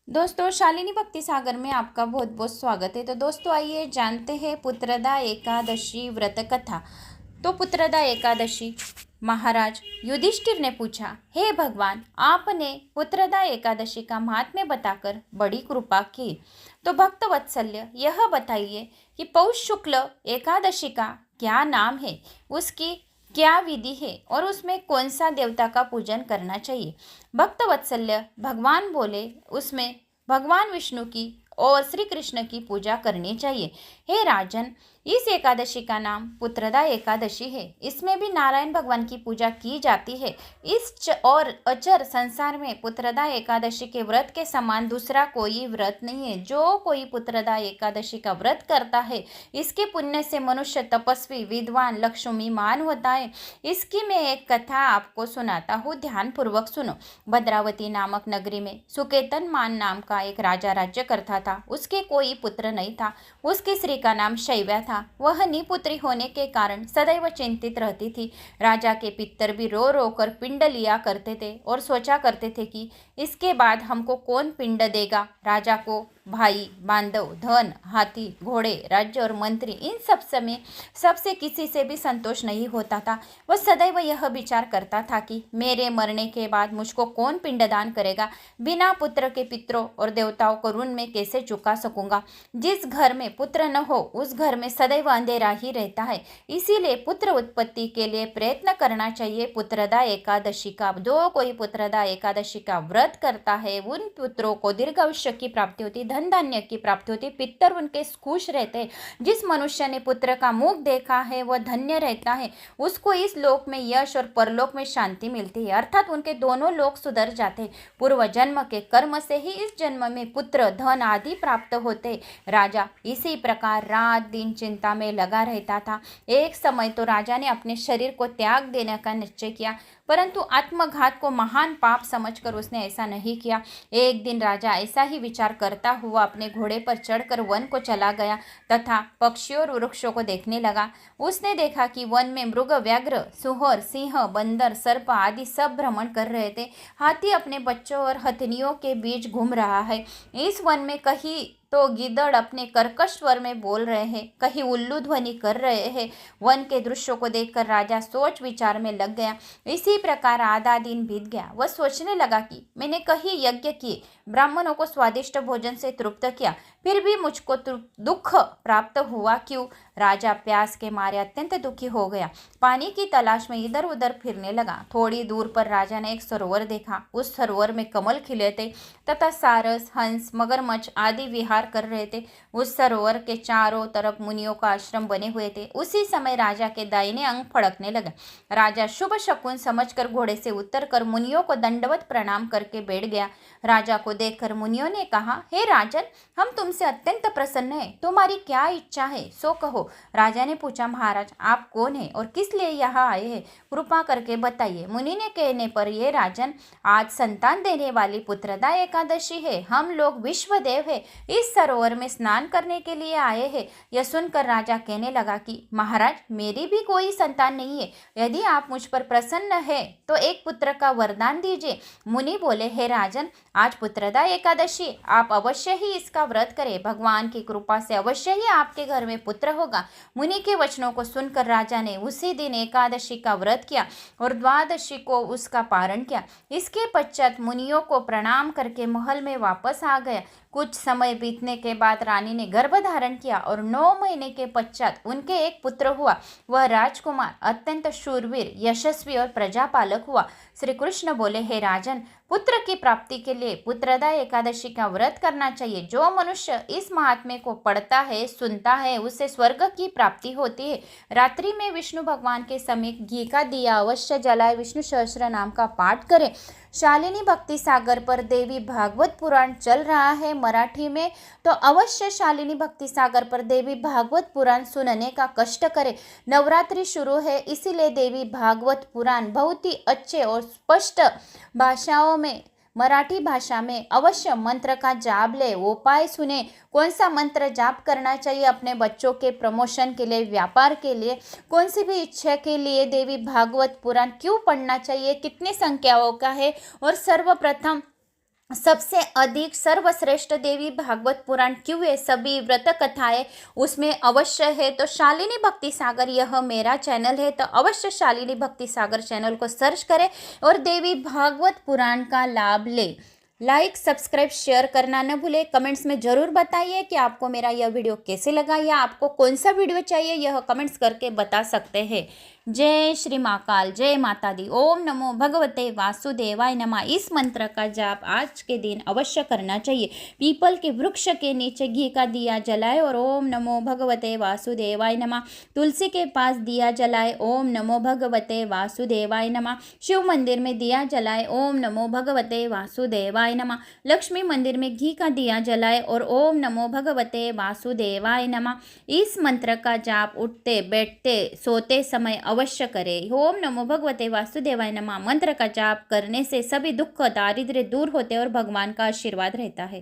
दोस्तों, शालिनी भक्ति सागर में आपका बहुत बहुत स्वागत है। तो दोस्तों, आइए जानते हैं पुत्रदा एकादशी व्रत कथा। तो पुत्रदा एकादशी, महाराज युधिष्ठिर ने पूछा, हे भगवान, आपने पुत्रदा एकादशी का महात्म्य बताकर बड़ी कृपा की। तो भक्त वत्सल्य, यह बताइए कि पौष शुक्ल एकादशी का क्या नाम है, उसकी क्या विधि है और उसमें कौन सा देवता का पूजन करना चाहिए। भक्त वत्सल्य भगवान बोले, उसमें भगवान विष्णु की और श्री कृष्ण की पूजा करनी चाहिए। हे राजन, इस एकादशी का नाम पुत्रदा एकादशी है। इसमें भी नारायण भगवान की पूजा की जाती है। और अचर संसार में पुत्रदा एकादशी के व्रत के समान दूसरा कोई व्रत नहीं है। जो कोई पुत्रदा एकादशी का व्रत करता है, इसके पुण्य से मनुष्य तपस्वी, विद्वान, लक्ष्मीमान होता है। इसकी मैं एक कथा आपको सुनाता हूँ, ध्यान पूर्वक सुनो। भद्रावती नामक नगरी में सुकेतन मान नाम का एक राजा राज्य करता था। उसके कोई पुत्र नहीं था। उसकी स्त्री का नाम शैव्या था। वह निपुत्री होने के कारण सदैव चिंतित रहती थी। राजा के पितर भी रो रो कर पिंड लिया करते थे और सोचा करते थे कि इसके बाद हमको कौन पिंड देगा। राजा को भाई, बांधव, धन, हाथी, घोड़े, राज्य और मंत्री, इन सब समय सबसे किसी से भी संतोष नहीं होता था। वह सदैव यह विचार करता था कि मेरे मरने के बाद मुझको कौन पिंडदान करेगा। बिना पुत्र के पितरों और देवताओं को ऋण में कैसे चुका सकूंगा। जिस घर में पुत्र न हो, उस घर में सदैव अंधेरा ही रहता है। इसीलिए पुत्र उत्पत्ति के लिए प्रयत्न करना चाहिए। पुत्रदा एकादशी का, जो कोई पुत्रदा एकादशी का व्रत करता है, उन पुत्रों को दीर्घायुष्य की प्राप्ति होती, धन धान्य की प्राप्ति होती, पितर उनके खुश रहते हैं। जिस मनुष्य ने पुत्र का मुख देखा है, वह धन्य रहता है। उसको इस लोक में यश और परलोक में शांति मिलती है, अर्थात उनके दोनों लोक सुधर जाते हैं। पूर्व जन्म के कर्म से ही इस जन्म में पुत्र, धन आदि प्राप्त होते। राजा इसी प्रकार रात दिन चिंता में लगा रहता था। एक समय तो राजा ने अपने शरीर को त्याग देने का निश्चय किया, परंतु आत्मघात को महान पाप समझकर उसने ऐसा नहीं किया। एक दिन राजा ऐसा ही विचार करता हुआ अपने घोड़े पर चढ़कर वन को चला गया तथा पक्षियों और वृक्षों को देखने लगा। उसने देखा कि वन में मृग, व्याघ्र, सुअर, सिंह, बंदर, सर्प आदि सब भ्रमण कर रहे थे। हाथी अपने बच्चों और हथनियों के बीच घूम रहा है। इस वन में कहीं तो गिद्दड़ अपने कर्कश स्वर में बोल रहे हैं, कहीं उल्लू ध्वनि कर रहे हैं। वन के दृश्यों को देखकर राजा सोच विचार में लग गया। इसी प्रकार आधा दिन बीत गया। वह सोचने लगा कि मैंने कहीं यज्ञ किए, ब्राह्मणों को स्वादिष्ट भोजन से तृप्त किया, फिर भी मुझको दुख प्राप्त हुआ क्यों। राजा प्यास के मारे अत्यंत दुखी हो गया। पानी की तलाश में इधर उधर फिरने लगा। थोड़ी दूर पर राजा ने एक सरोवर देखा। उस सरोवर में कमल खिले थे तथा सारस, हंस, मगरमच्छ आदि विहार कर रहे थे। उस सरोवर के चारों तरफ मुनियों का आश्रम बने हुए थे। उसी समय राजा के दाहिने अंग फड़कने लगा। राजा शुभ शकुन समझकर घोड़े से उतरकर मुनियों को दंडवत प्रणाम करके बैठ गया। राजा को देखकर मुनियों ने कहा, हे राजन, हम तुमसे अत्यंत प्रसन्न हैं। तुम्हारी क्या इच्छा है सो कहो। राजा ने पूछा, महाराज, आप कौन हैं और किस लिए यहाँ आए हैं, कृपा करके बताइए। मुनि ने कहने पर, ये राजन, आज संतान देने वाली पुत्रदा एकादशी है। हम लोग विश्वदेव है, इस सरोवर में स्नान करने के लिए आए हैं। यह सुनकर राजा कहने लगा कि महाराज, मेरी भी कोई संतान नहीं है। यदि आप मुझ पर प्रसन्न है तो एक पुत्र का वरदान दीजिए। मुनि बोले, हे राजन, आज पुत्रदा एकादशी, आप अवश्य ही इसका व्रत करें। भगवान की कृपा से अवश्य ही आपके घर में पुत्र होगा। मुनि के वचनों को सुनकर राजा ने उसी दिन एकादशी का व्रत किया और द्वादशी को उसका पारण किया। इसके पश्चात मुनियों को प्रणाम करके महल में वापस आ गया। कुछ समय बीतने के बाद रानी ने गर्भ धारण किया और 9 महीने के पश्चात उनके एक पुत्र हुआ। वह राजकुमार अत्यंत शूरवीर, यशस्वी और प्रजापालक हुआ। श्री कृष्ण बोले, हे राजन, पुत्र की प्राप्ति के लिए पुत्रदा एकादशी का व्रत करना चाहिए। जो मनुष्य इस महात्म्य को पढ़ता है, सुनता है, उसे स्वर्ग की प्राप्ति होती है। रात्रि में विष्णु भगवान के समीप घी का दिया अवश्य जलाए, विष्णु सहस्त्र नाम का पाठ करें। शालिनी भक्ति सागर पर देवी भागवत पुराण चल रहा है मराठी में, तो अवश्य शालिनी भक्ति सागर पर देवी भागवत पुराण सुनने का कष्ट करें। नवरात्रि शुरू है, इसीलिए देवी भागवत पुराण बहुत ही अच्छे और स्पष्ट भाषाओं में, मराठी भाषा में अवश्य मंत्र का जाप ले, उपाय सुने। कौन सा मंत्र जाप करना चाहिए अपने बच्चों के प्रमोशन के लिए, व्यापार के लिए, कौन सी भी इच्छा के लिए देवी भागवत पुराण क्यों पढ़ना चाहिए, कितनी संख्याओं का है और सर्वप्रथम सबसे अधिक सर्वश्रेष्ठ देवी भागवत पुराण क्यों है, सभी व्रत कथाएं उसमें अवश्य है। तो शालिनी भक्ति सागर यह मेरा चैनल है, तो अवश्य शालिनी भक्ति सागर चैनल को सर्च करें और देवी भागवत पुराण का लाभ लें। लाइक सब्सक्राइब शेयर करना न भूलें। कमेंट्स में ज़रूर बताइए कि आपको मेरा यह वीडियो कैसे लगा या आपको कौन सा वीडियो चाहिए, यह कमेंट्स करके बता सकते हैं। जय श्री महाकाल, जय माता दी। ओम नमो भगवते वासुदेवाय नमः। इस मंत्र का जाप आज के दिन अवश्य करना चाहिए। पीपल के वृक्ष के नीचे घी का दिया जलाए और ओम नमो भगवते वासुदेवाय नमः। तुलसी के पास दिया जलाए, ओम नमो भगवते वासुदेवाय नमः। शिव मंदिर में दिया जलाए, ओम नमो भगवते वासुदेवाय नमः। लक्ष्मी मंदिर में घी का दिया जलाए और ओम नमो भगवते वासुदेवाय नमः। इस मंत्र का जाप उठते बैठते सोते समय अवश्य करें। ओम नमो भगवते वासुदेवाय नमः मंत्र का जाप करने से सभी दुख दारिद्र्य दूर होते और भगवान का आशीर्वाद रहता है।